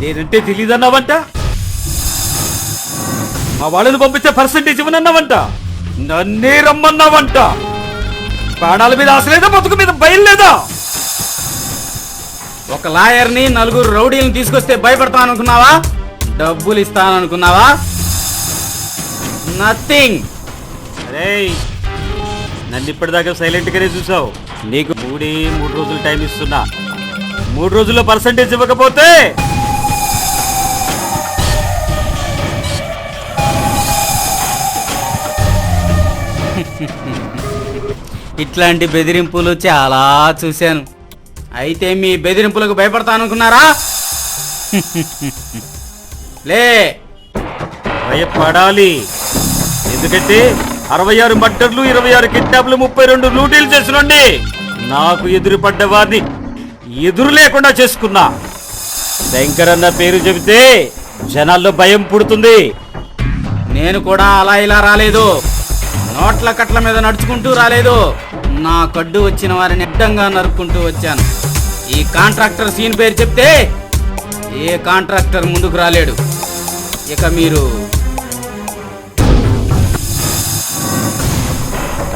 నేనంటే తెలీదన్నావంట. మా వాళ్ళని పంపిస్తే పర్సెంటేజ్ ఇవ్వనన్నావంట. నన్నే రమ్మన్నావంట. ప్రాణాల మీద ఆశ లేదా, బతుకు మీద భయం లేదా? ఒక లాయర్ని, నలుగురు రౌడీలను తీసుకొస్తే భయపడతాననుకున్నావా? డబ్బులు ఇస్తాననుకున్నావా? నథింగ్. అరే, నన్ను ఇప్పటిదాకా సైలెంట్ గానే చూసావు. నీకు 3 రోజులు టైం ఇస్తున్నా. 3 రోజుల్లో పర్సెంటేజ్ ఇవ్వకపోతే ఇట్లాంటి బెదిరింపులు చాలా చూశాను. అయితే మీ బెదిరింపులకు భయపడతాననుకున్నారా? లే, భయపడాలి. ఎందుకంటే 66 మర్డర్లు, 26 కిడ్నాప్లు, 32 లూటీలు చేసినండి. నాకు ఎదురుపడ్డ వారిని ఎదురు లేకుండా చేసుకున్నా. శంకర్ అన్న పేరు చెబితే జనాల్లో భయం పుడుతుంది. నేను కూడా అలా ఇలా రాలేదు. నోట్ల కట్ల మీద నడుచుకుంటూ రాలేదు. నా కడ్డు వచ్చిన వారిని అడ్డంగా నరుక్కుంటూ వచ్చాను. ఈ కాంట్రాక్టర్ సీన్ పేరు చెప్తే ఏ కాంట్రాక్టర్ ముందుకు రాలేడు. ఇక మీరు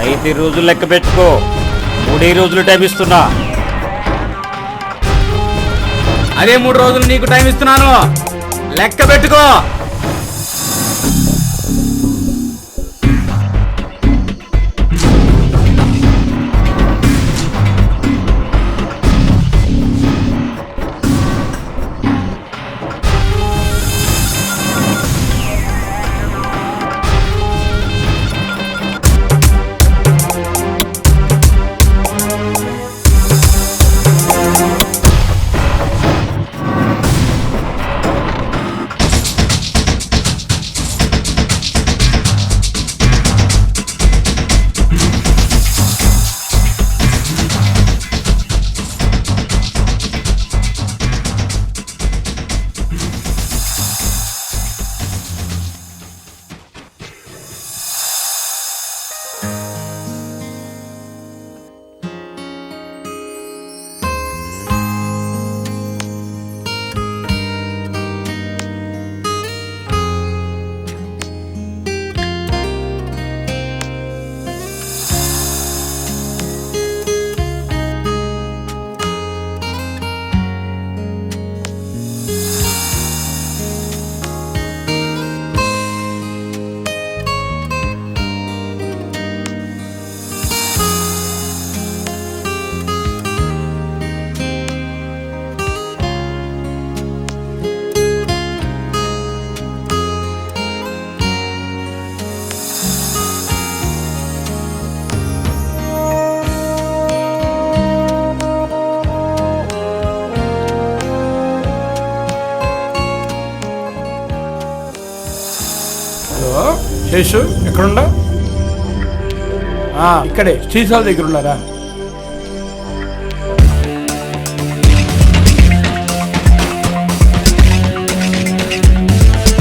5 రోజులు లెక్క పెట్టుకో. 3 రోజులు టైం ఇస్తున్నా. అదే 3 రోజులు నీకు టైం ఇస్తున్నాను. లెక్క పెట్టుకో. శేషు ఎక్కడున్నా? ఇక్కడే శ్రీశాల దగ్గర ఉన్నారా?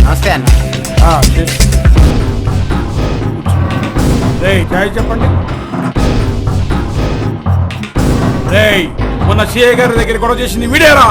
నమస్తే అన్న. రేయ్ చాయ్ చెప్పండి. రేయ్, మొన్న సిఐ గారి దగ్గర గొడవ చేసింది వీడేరా?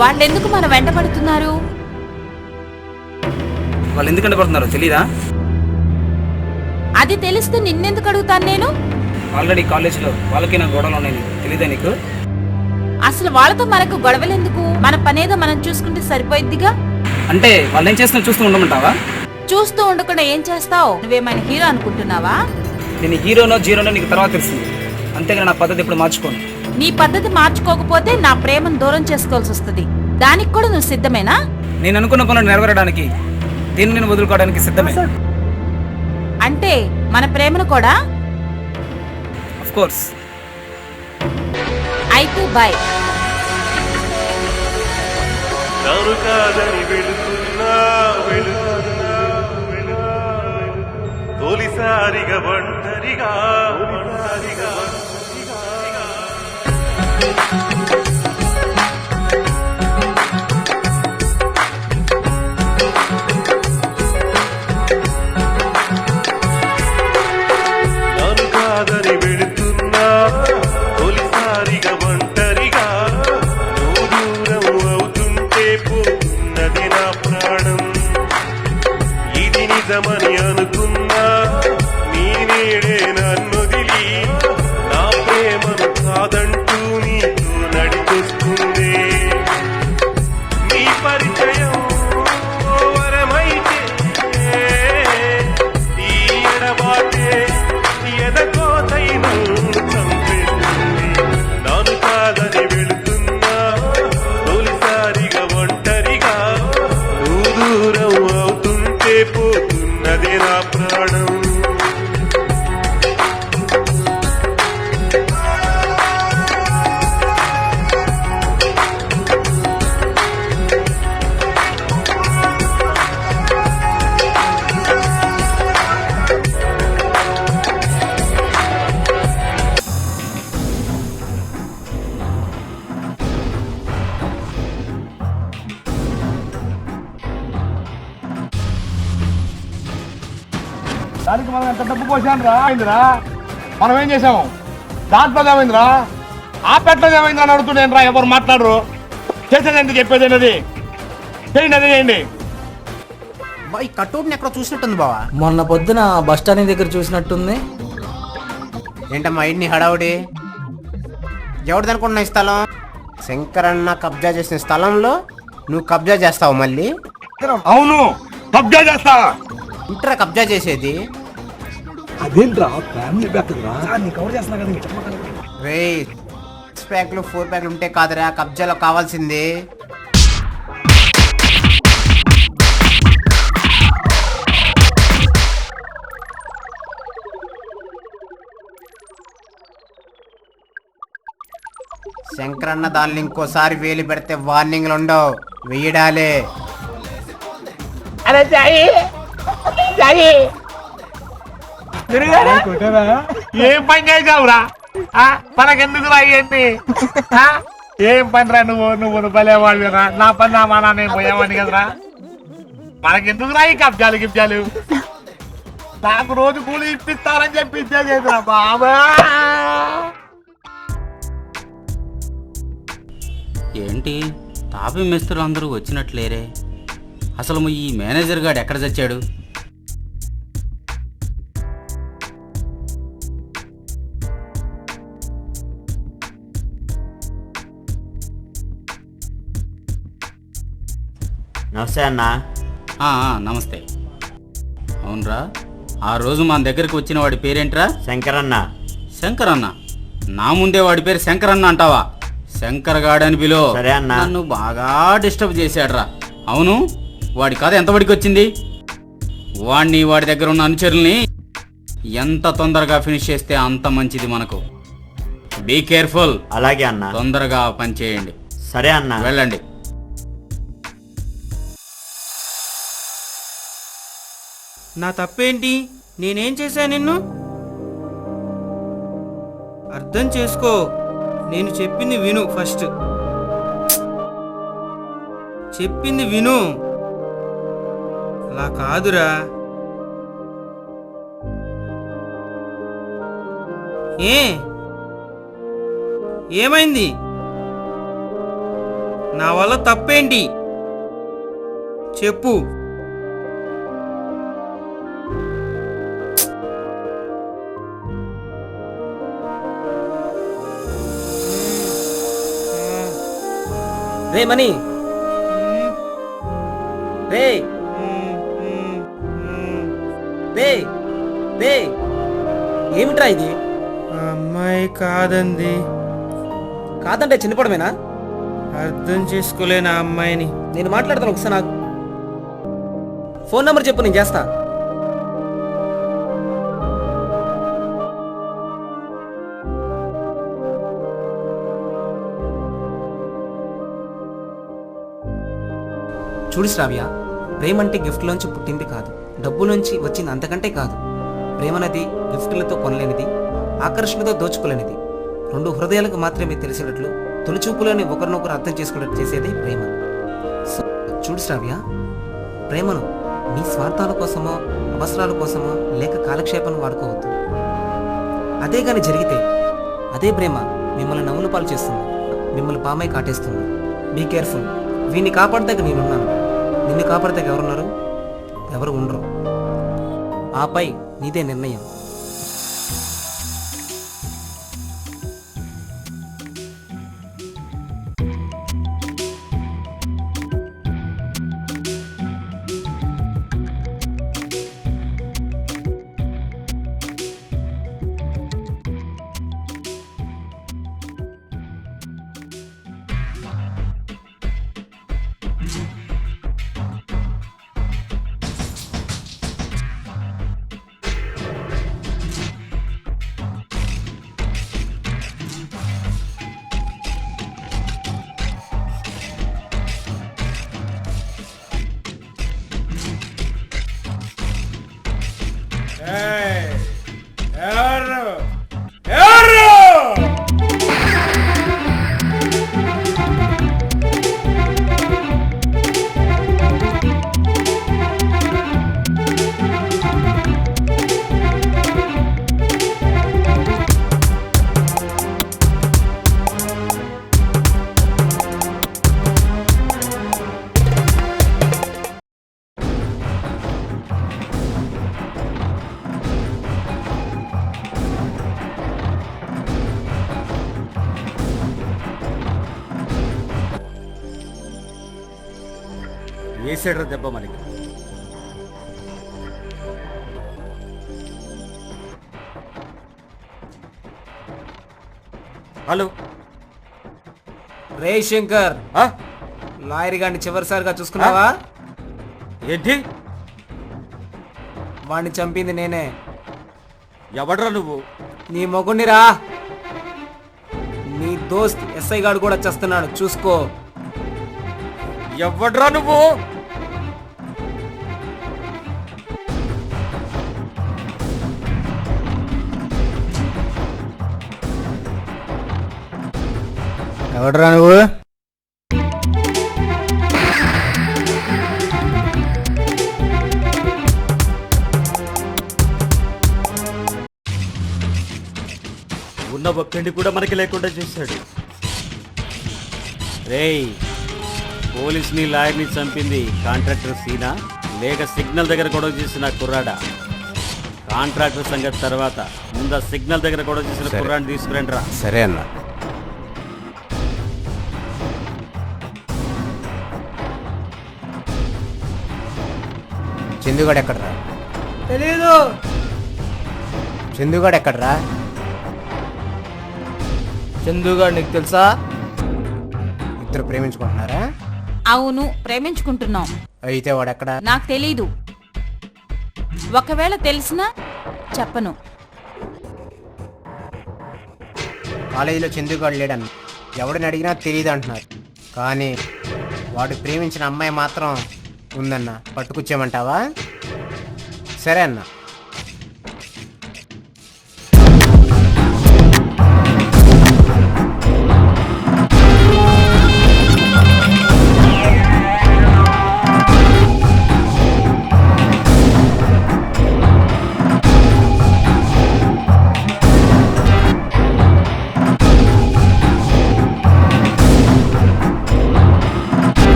వాళ్ళెందుకు మన వెంట పడుతున్నారు? వాళ్ళు ఎందుకంటే పడుతున్నారో తెలీదా? అది తెలిస్తే నిన్నెందుకు అడుగుతాను నేను? ఆల్రెడీ కాలేజీలో వాళ్ళకి నా గొడవలు ఉన్నాయి, తెలీదా నీకు? అసలు వాళ్ళతో మనకు గొడవలెందుకు? మన పనేదో మనం చూసుకుంటే సరిపోయిద్దిగా. అంటే వాళ్ళు ఏం చేస్తున్నా చూస్తూ ఉండమంటావా? చూస్తూ ఉండకుండా ఏం చేస్తావు? నువ్వేమైనా హీరో అనుకుంటున్నావా? నేను హీరోనో జీరోనో నీకు తర్వాత తెలుస్తుంది. అంతేగాని నా పద్ధతి ఇప్పుడు మార్చుకోను. నీ పద్ధతి మార్చుకోకపోతే నా ప్రేమను దూరం చేసుకోవాల్సి వస్తుంది. దానికి కూడా నువ్వు సిద్ధమేనా? నేను అనుకున్న పనులు నెరవేరడానికి దీన్ని నేను వదులుకోవడానికి సిద్ధమే. అంటే మన ప్రేమను కూడా? Of course. అయితే బాయ్. కాదని వెళుతున్నా వెళుతున్నా తొలిసారిగా ఒంటరిగా ఒంటరిగా కాదని వెళుతున్నా తొలిసారిగా ఒంటరిగా నువ్వు దూరం అవుతుంటే పోతున్నది నా ప్రాణం. ఇది నిజమని అనుకున్నా నీ నేడే నన్నొదిలి నా ప్రేమను కాదంటూ నీతో నడిచొస్తుంది. నీ పరిచయం ఓ వరమైతే ఈ ఎడబాటే ఎదకోతైను చంపేస్తుంది. నాను కాదని వెళుతున్నా తొలిసారిగా ఒంటరిగా నువ్వు దూరం అవుతుంటే పోతున్నదే నా ప్రాణం. దానికి మనం ఎంత డబ్బు పోసాను రా అయిందిరా. మనం ఏం చేసాము? దాంట్లో ఏమైందిరా? ఆ పెట్టలో ఏమైందిరా అని అడుగుతున్నాను రా. ఎవరు మాట్లాడరు. చేసేది చెప్పేది ఏంటది? చేయండి, అదే చేయండి. ఈ కట్టౌట్ని ఎక్కడ చూసినట్టుంది బావా. మొన్న పొద్దున బస్ స్టాండ్ దగ్గర చూసినట్టుంది. ఏంటమ్మా ఇన్ని హడావుడి? ఎవరిది అనుకుంటున్నా ఈ స్థలం? శంకరన్న కబ్జా చేసిన స్థలంలో నువ్వు కబ్జా చేస్తావు మళ్ళీ? అవును, కబ్జా చేస్తా. ఇంటరా కబ్జా చేసేది? రే 6 ప్యాక్లు 4 ప్యాక్లు ఉంటే కాదురా కబ్జాలో కావాల్సింది. శంకరన్న దానిలో ఇంకోసారి వేలు పెడితే వార్నింగ్లు ఉండవు, వెయ్యడాలే. ఏం పని చేసావురా? మనకెందుకురా ఇవన్నీ? ఏం పని రా నువ్వు నువ్వు భలేవాడిరా. నా పని నా మా నేను పోయేవాడిని కదరా. మనకెందుకురా ఈ కబ్జాలు గిబ్జాలు? నాకు రోజు కూలి ఇప్పిస్తారని చెప్పి ఇచ్చేసేదిరా బాబా. ఏంటి తాపి మేస్త్రులు అందరూ వచ్చినట్లేరే? అసలు ఈ మేనేజర్ గాడు ఎక్కడ చచ్చాడు? నమస్తే అన్న. నమస్తే. అవునరా, ఆ రోజు మన దగ్గరికి వచ్చిన వాడి పేరేంట్రా? శంకరన్న. శంకరన్న? నా ముందే వాడి పేరు శంకరన్న అంటావా? శంకర్ గాడని పిలో. సరే అన్న. నన్ను బాగా డిస్టర్బ్ చేశాడ్రా. అవును, వాడి కథ ఎంతవరకు వచ్చింది? వాడిని వాడి దగ్గర ఉన్న అనుచరుల్ని ఎంత తొందరగా ఫినిష్ చేస్తే అంత మంచిది మనకు. Be careful. అలాగే అన్న. తొందరగా పని చేయండి. సరే అన్న. వెళ్ళండి. నా తప్పేంటి? నేనేం చేశా నిన్ను? అర్థం చేసుకో. నేను చెప్పింది విను. ఫస్ట్ చెప్పింది విను. అలా కాదురా. ఏమైంది? నా వల్ల తప్పేంటి చెప్పు. రే మనీ, రే రే రే, ఏమిట్రా ఇది? అమ్మాయి కాదంది. కాదంటే చిన్నపడమేనా? అర్థం చేసుకోలేను ఆ అమ్మాయిని. నేను మాట్లాడతాను, ఒకసారి నాకు ఫోన్ నెంబర్ చెప్పు, నేను చేస్తా. చూడు శ్రావ్య, ప్రేమ అంటే గిఫ్ట్లోంచి పుట్టింది కాదు, డబ్బులోంచి వచ్చింది అంతకంటే కాదు. ప్రేమనది గిఫ్ట్లతో కొనలేనిది, ఆకర్షణతో దోచుకోలేనిది. రెండు హృదయాలకు మాత్రమే తెలిసినట్లు తొలిచూపులోని ఒకరినొకరు అర్థం చేసుకున్నట్టు చేసేది ప్రేమ. సో, చూడు శ్రావ్య, ప్రేమను మీ స్వార్థాల కోసమో అవసరాల కోసమో లేక కాలక్షేపాన్ని వాడుకోవద్దు. అదే కానీ జరిగితే అదే ప్రేమ మిమ్మల్ని నవ్వుల పాలు చేస్తుంది, మిమ్మల్ని పామై కాటేస్తుంది. Be careful. వీడిని కాపాడదాక నేనున్నాను, నిన్ను కాపాడదాక ఎవరున్నారు? ఎవరు ఉండరు. ఆపై నీదే నిర్ణయం. వేసాడ్రా దెబ్బ మనకి. హలో రే శంకర్, ఆ? లాయర్ గారిని చివరిసారిగా చూసుకున్నావా? ఏంటి? వాడిని చంపింది నేనే. ఎవడ్రా నువ్వు? నీ మొగుణ్ణిరా. నీ దోస్త్ ఎస్ఐ గాడు కూడా చేస్తున్నాడు, చూసుకో. ఎవడ్రా నువ్వు? ఎవడరా నువ్వు? ఉన్న ఒక్కడిని కూడా మనకి లేకుండా చేశాడు. రేయ్, పోలీస్ని లాయర్ని చంపింది కాంట్రాక్టర్ సీనా లేక సిగ్నల్ దగ్గర గొడవ చేసిన కుర్రాడా? కాంట్రాక్టర్ సంగతి తర్వాత ముందు సిగ్నల్ దగ్గర గొడవ చేసిన సరే. కుర్రాడిని తీసుకురండి రా. సరే అన్న. చందుగాడు ఎక్కడరా? తెలీదు. చందుగాడు ఎక్కడరా? చందుగాడు నీకు తెలుసా? ఇద్దరు ప్రేమించుకుంటున్నారా? అవును, ప్రేమించుకుంటున్నాం. అయితే వాడు ఎక్కడ? నాకు తెలీదు. ఒకవేళ తెలిసినా చెప్పను. కాలేజీలో చందుగాడు లేడన్న, ఎవడిని అడిగినా తెలియదు అంటున్నారు. కానీ వాడు ప్రేమించిన అమ్మాయి మాత్రం ఉందన్న. పట్టుకొచ్చేయమంటావా? సరే అన్న.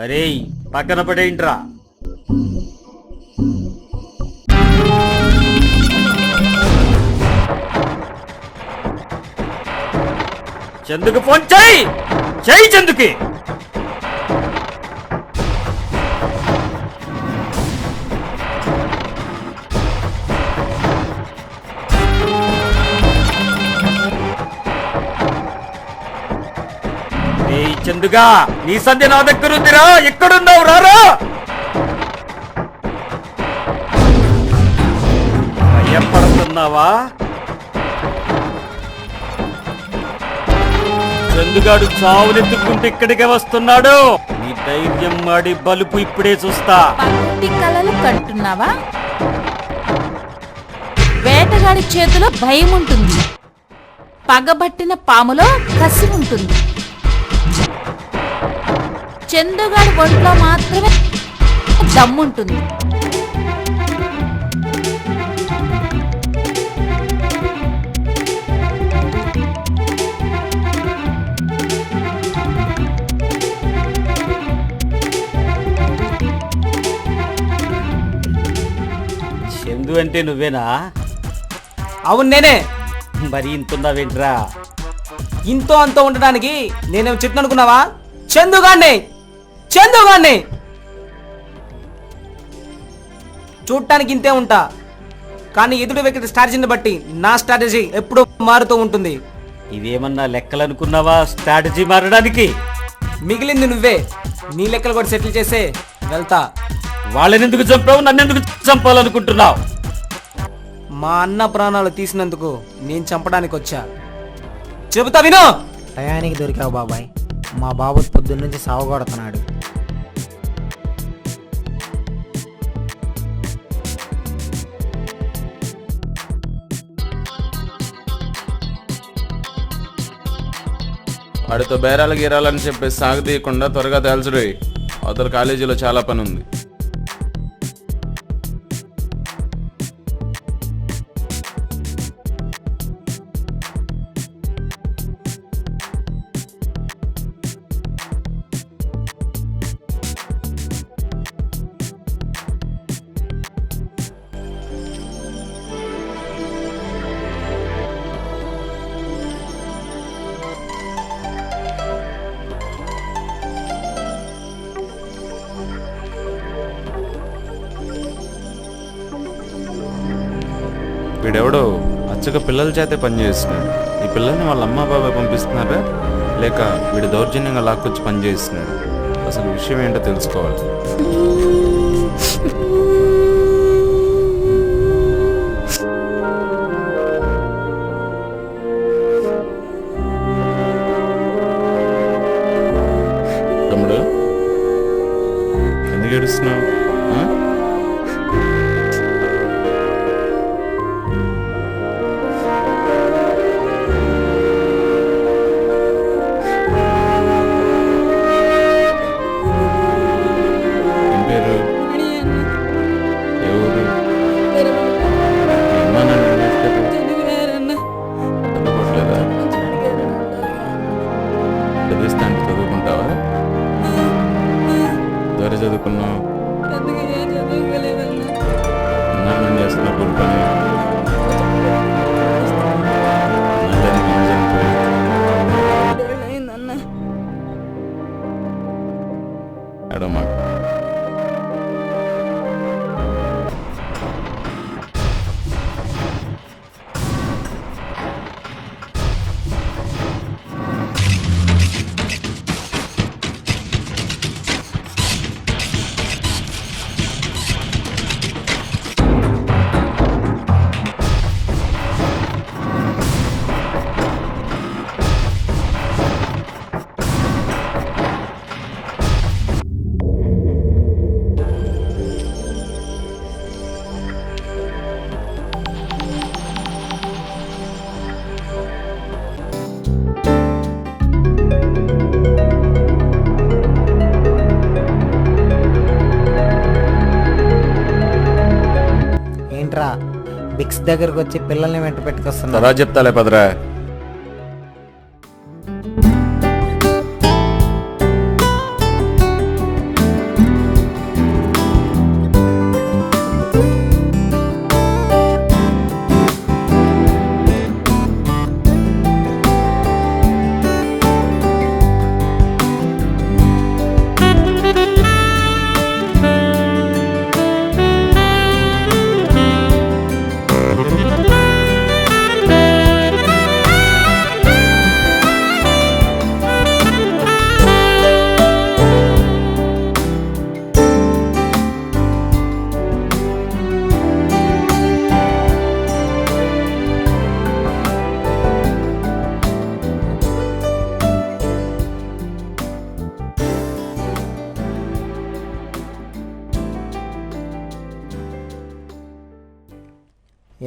అరేయ్ పక్కన పడేంట్రా. చందుకు ఫోన్ చెయ్యి చందుకి. ఏయ్ చందుగా, నీ సంధ్య నా దగ్గర ఉందిరా. ఎక్కడున్నావు రారా. భయపడుతున్నావా? చందుగాడు చావునెత్తుకుంటూ ఇక్కడికే వస్తున్నాడు. నీ ధైర్యం మాడి బలుపు ఇప్పుడే చూస్తా. పట్టి కలలు కంటున్నావా? వేటగాడి చేతిలో భయం ఉంటుంది, పగబట్టిన పాములో కసి ఉంటుంది. చందుగాడి ఒంట్లో మాత్రమే దమ్ముంటుంది. చందు అంటే నువ్వేనా? అవును నేనే. మరి ఇంతున్నావేంట్రా? ఇంతో అంతో ఉండడానికి నేనేం చెట్టు అనుకున్నావా? చందుగాడిని చూడటానికి ఇంతే ఉంటా, కానీ ఎదుటి వ్యక్తి స్ట్రాటజీని బట్టి నా స్ట్రాటజీ ఎప్పుడూ మారుతూ ఉంటుంది. ఇవేమన్నా లెక్కలు అనుకున్నావా స్ట్రాటజీ మారడానికి? మిగిలింది నువ్వే. నీ లెక్కలు కూడా సెటిల్ చేసే వెళ్తా. వాళ్ళని ఎందుకు చంపావు? నన్నెందుకు చంపాలనుకుంటున్నావు? మా అన్న ప్రాణాలు తీసినందుకు నేను చంపడానికి వచ్చా. చెబుతా విను. టయానికి దొరికావు బాబాయ్. మా బాబు పొద్దున్నుంచి సావగొడుతున్నాడు. వాడితో బేరాలు గీరాలని చెప్పేసి సాగదీయకుండా త్వరగా తేల్చుడు. అవతల కాలేజీలో చాలా పని ఉంది. వీడెవడో అచ్చగా పిల్లల చేతే పని చేస్తున్నాడు. ఈ పిల్లల్ని వాళ్ళ అమ్మ బాబాయ్ పంపిస్తున్నారా లేక వీడు దౌర్జన్యంగా లాక్కొచ్చి పని చేస్తున్నాడు? అసలు విషయం ఏంటో తెలుసుకోవాలి. తమ్ముడు ఎందుకు ఏడుస్తున్నావు? చదువుకుంటావా? దొర చదువుకున్నావు, అన్నం చేస్తున్నా కూలి పని. ఎడమా బిక్స్ దగ్గరకు వచ్చి పిల్లల్ని వెంట పెట్టుకొస్తున్నా. తర్వాత చెప్తాలే పదరా.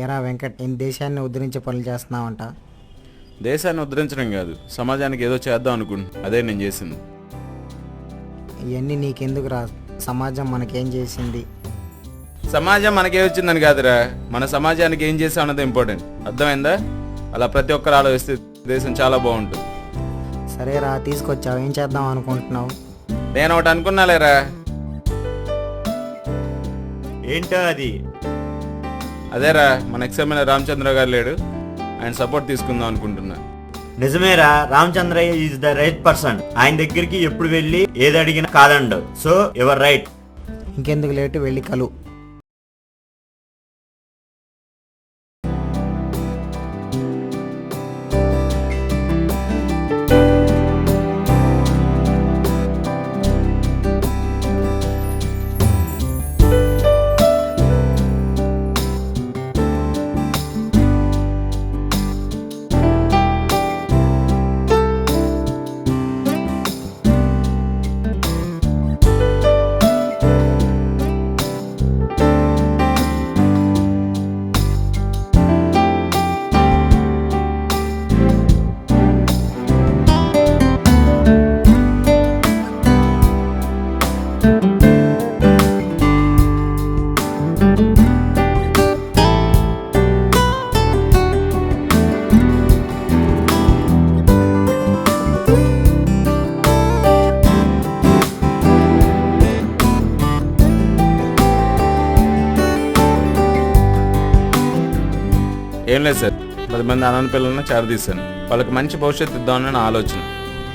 ఏరా వెంకట్, నేను దేశాన్ని ఉద్ధరించే పనులు చేస్తున్నావంట. దేశాన్ని ఉద్ధరించడం కాదు, సమాజానికి ఏదో చేద్దాం అనుకుంటున్నా. అదే నేను చేసింది. ఇవన్నీ నీకెందుకు రా, సమాజం మనకేం చేసింది? సమాజం మనకే వచ్చిందని కాదురా, మన సమాజానికి ఏం చేసాం అన్నది ఇంపార్టెంట్. అర్థమైందా? అలా ప్రతి ఒక్కరు ఆలోచిస్తే దేశం చాలా బాగుంటుంది. సరేరా, తీసుకొచ్చావు, ఏం చేద్దాం అనుకుంటున్నావు? నేను ఒకటి అనుకున్నాలేరా. ఏంటో అది? అదేరా, మన ఎక్స్ఎమ్మెల్యే రామచంద్ర గారు లేడు, ఆయన సపోర్ట్ తీసుకుందాం అనుకుంటున్నా. నిజమేరా, Ramachandraiah is the right person. ఆయన దగ్గరికి ఎప్పుడు వెళ్ళి ఏది అడిగినా కాదండు. So your right. ఇంకెందుకు లేటు, వెళ్ళి కలు. ఏం లేదు సార్, 10 మంది అనాథ పిల్లలను చేరదీశాను. వాళ్ళకి మంచి భవిష్యత్తు ఇద్దామని నా ఆలోచన.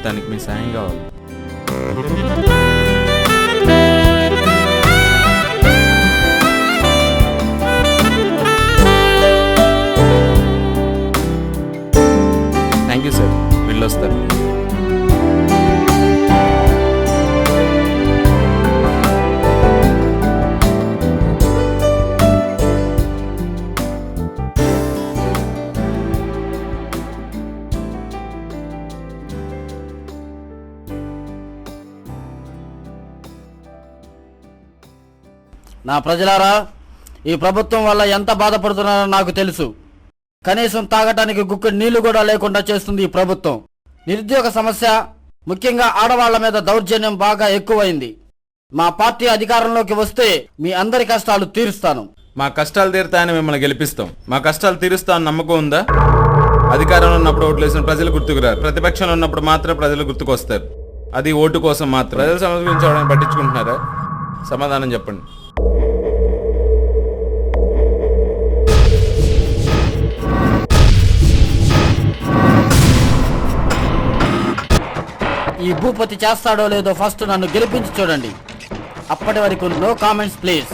దానికి మీ సాయం కావాలి. థ్యాంక్ యూ సార్, వెళ్ళొస్తారు. నా ప్రజలారా, ఈ ప్రభుత్వం వల్ల ఎంత బాధపడుతున్నారో నాకు తెలుసు. కనీసం తాగటానికి గుక్కెడు నీళ్లు కూడా లేకుండా చేస్తుంది ఈ ప్రభుత్వం. నిరుద్యోగ సమస్య, ముఖ్యంగా ఆడవాళ్ల మీద దౌర్జన్యం బాగా ఎక్కువైంది. మా పార్టీ అధికారంలోకి వస్తే మీ అందరి కష్టాలు తీరుస్తాను. మా కష్టాలు తీరుతాయని మిమ్మల్ని గెలిపిస్తాం. మా కష్టాలు తీరుస్తా అని నమ్మకం ఉందా? అధికారంలో ఉన్నప్పుడు ఓట్లేసిన ప్రజలు గుర్తుకురారు, ప్రతిపక్షంలో ఉన్నప్పుడు మాత్రం ప్రజలు గుర్తుకొస్తారు. అది ఓటు కోసం మాత్రం. ప్రజల సమస్య గురించి ఎవరైనా పట్టించుకుంటున్నారా? సమాధానం చెప్పండి. ఈ భూపతి చేస్తాడో లేదో ఫస్ట్ నన్ను గెలిపించి చూడండి. అప్పటి వరకు నో కామెంట్స్ ప్లీజ్.